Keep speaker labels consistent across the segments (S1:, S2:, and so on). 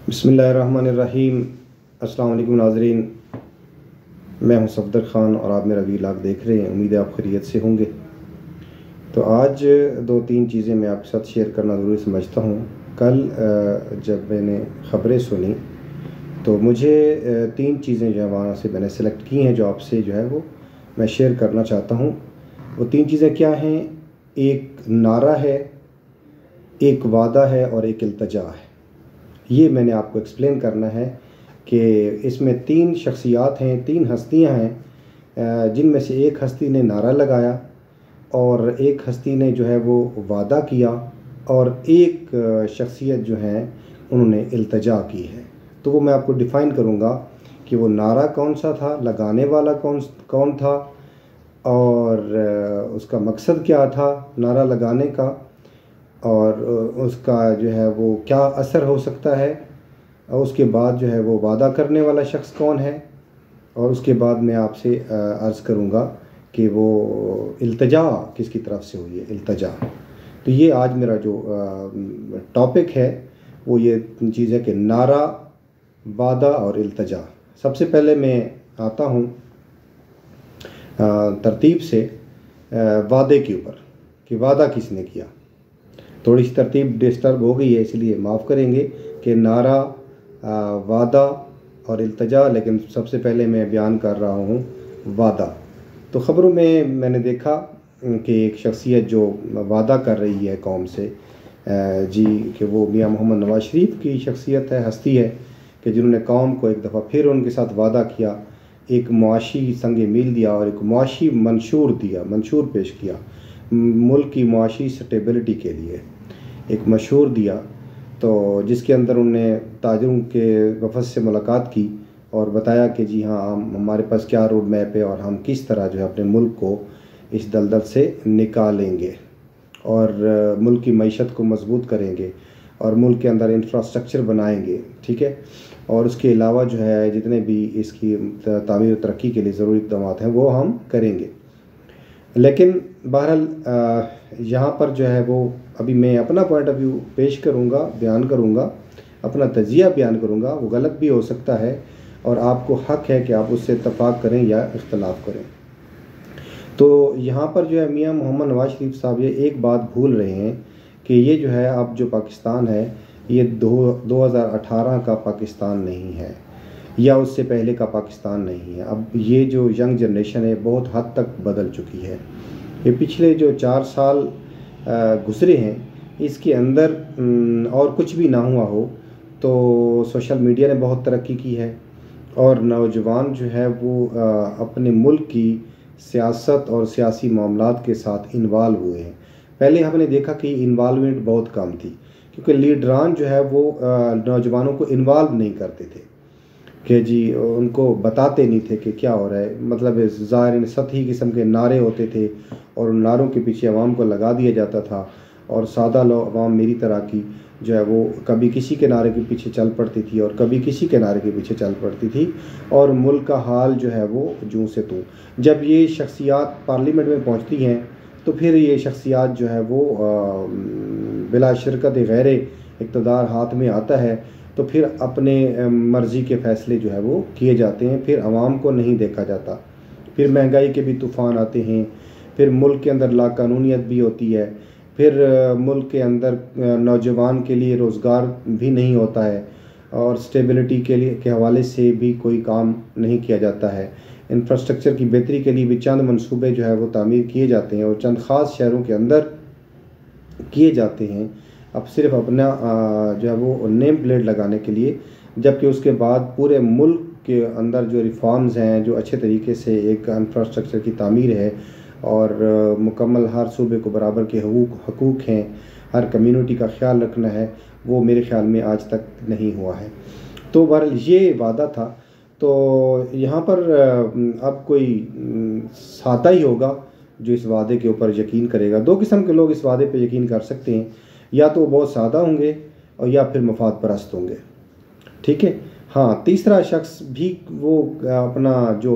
S1: बिस्मिल्लाहिर्रहमानिर्रहीम। अस्सलाम वालेकुम नाज़रीन, मैं हूं सफदर ख़ान और आप मेरा वीलॉग देख रहे हैं। उम्मीद है आप खैरियत से होंगे। तो आज दो तीन चीज़ें मैं आपके साथ शेयर करना ज़रूरी समझता हूं। कल जब मैंने ख़बरें सुनी तो मुझे तीन चीज़ें जो है वहाँ से मैंने सेलेक्ट की हैं, जो आपसे जो है वो मैं शेयर करना चाहता हूँ। वो तीन चीज़ें क्या हैं? एक नारा है, एक वादा है और एक इल्तिजा है। ये मैंने आपको एक्सप्लेन करना है कि इसमें तीन शख्सियात हैं, तीन हस्तियां हैं, जिनमें से एक हस्ती ने नारा लगाया और एक हस्ती ने जो है वो वादा किया और एक शख्सियत जो है उन्होंने इल्तिजा की है। तो वो मैं आपको डिफ़ाइन करूँगा कि वो नारा कौन सा था, लगाने वाला कौन था और उसका मकसद क्या था नारा लगाने का, और उसका जो है वो क्या असर हो सकता है, और उसके बाद जो है वो वादा करने वाला शख्स कौन है, और उसके बाद मैं आपसे अर्ज़ करूँगा कि वो इल्तिजा किसकी तरफ से हुई है, इल्तिजा। तो ये आज मेरा जो टॉपिक है वो ये चीज़ है कि नारा, वादा और इल्तिजा। सबसे पहले मैं आता हूँ तरतीब से वादे के ऊपर कि वादा किसने किया। थोड़ी सी तरतीब डिस्टर्ब हो गई है, इसलिए माफ़ करेंगे कि नारा, वादा और इल्तिजा, लेकिन सबसे पहले मैं बयान कर रहा हूँ वादा। तो ख़बरों में मैंने देखा कि एक शख्सियत जो वादा कर रही है कौम से जी, कि वो मियां मोहम्मद नवाज शरीफ की शख्सियत है, हस्ती है कि जिन्होंने कौम को एक दफ़ा फिर उनके साथ वादा किया, एक मुआशी संग मील दिया और एक मुआशी मंशूर पेश किया, मुल्क की मुआशी स्टेबिलिटी के लिए एक मशहूर दिया। तो जिसके अंदर उन्होंने ताजरों के वफ़द से मुलाकात की और बताया कि जी हाँ, हमारे पास क्या रोड मैप है और हम किस तरह जो है अपने मुल्क को इस दलदल से निकालेंगे और मुल्क की मईशत को मजबूत करेंगे और मुल्क के अंदर इंफ्रास्ट्रक्चर बनाएंगे, ठीक है। और उसके अलावा जो है जितने भी इसकी तामीर और तरक्की के लिए ज़रूरी इक़दाम हैं वो हम करेंगे। लेकिन बहरहाल यहाँ पर जो है वो अभी मैं अपना पॉइंट ऑफ व्यू पेश करूँगा, बयान करूँगा, अपना तजिया बयान करूँगा। वो गलत भी हो सकता है और आपको हक़ है कि आप उससे इत्तफ़ाक़ करें या इख्तलाफ करें। तो यहाँ पर जो है मियां मोहम्मद नवाज शरीफ साहब ये एक बात भूल रहे हैं कि ये जो है अब जो पाकिस्तान है ये 2018 का पाकिस्तान नहीं है या उससे पहले का पाकिस्तान नहीं है। अब ये जो यंग जनरेशन है बहुत हद तक बदल चुकी है। ये पिछले जो 4 साल गुज़रे हैं इसके अंदर और कुछ भी ना हुआ हो तो सोशल मीडिया ने बहुत तरक्की की है और नौजवान जो है वो अपने मुल्क की सियासत और सियासी मामलात के साथ इन्वॉल्व हुए हैं। पहले हमने देखा कि इन्वॉल्वमेंट बहुत कम थी क्योंकि लीडरान जो है वो नौजवानों को इन्वॉल्व नहीं करते थे कि जी उनको बताते नहीं थे कि क्या हो रहा है। मतलब ज़ाहिर सतही किस्म के नारे होते थे और उन नारों के पीछे अवाम को लगा दिया जाता था और सादा लोग अवाम मेरी तरह की जो है वो कभी किसी के नारे के पीछे चल पड़ती थी और कभी किसी के नारे के पीछे चल पड़ती थी और मुल्क का हाल जो है वो जूं से तूं। जब ये शख्सियात पार्लियामेंट में पहुंचती हैं तो फिर ये शख्सियात जो है वो बिला शिरकत गैर इक़्तिदार हाथ में आता है तो फिर अपने मर्ज़ी के फ़ैसले जो है वो किए जाते हैं, फिर आवाम को नहीं देखा जाता। फिर महंगाई के भी तूफ़ान आते हैं, फिर मुल्क के अंदर लाक़ानूनियत भी होती है, फिर मुल्क के अंदर नौजवान के लिए रोज़गार भी नहीं होता है और स्टेबिलिटी के हवाले से भी कोई काम नहीं किया जाता है। इंफ्रास्ट्रक्चर की बेहतरी के लिए भी चंद मनसूबे जो है वो तामीर किए जाते हैं और चंद ख़ास शहरों के अंदर किए जाते हैं, अब सिर्फ अपना जो है वो नेम प्लेट लगाने के लिए, जबकि उसके बाद पूरे मुल्क के अंदर जो रिफॉर्म्स हैं, जो अच्छे तरीके से एक इंफ्रास्ट्रक्चर की तामीर है और मुकम्मल हर सूबे को बराबर के हकूक़ हैं, हर कम्युनिटी का ख्याल रखना है, वो मेरे ख़्याल में आज तक नहीं हुआ है। तो बहरहाल ये वादा था। तो यहाँ पर अब कोई सादा ही होगा जो इस वादे के ऊपर यकीन करेगा। दो किस्म के लोग इस वादे पे यकीन कर सकते हैं, या तो बहुत सादा होंगे और या फिर मफाद परस्त होंगे, ठीक है। हाँ, तीसरा शख्स भी वो अपना जो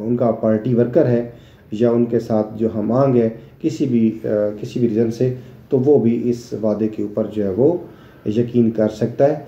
S1: उनका पार्टी वर्कर है या उनके साथ जो हम आंग है किसी भी रीज़न से, तो वो भी इस वादे के ऊपर जो है वो यकीन कर सकता है।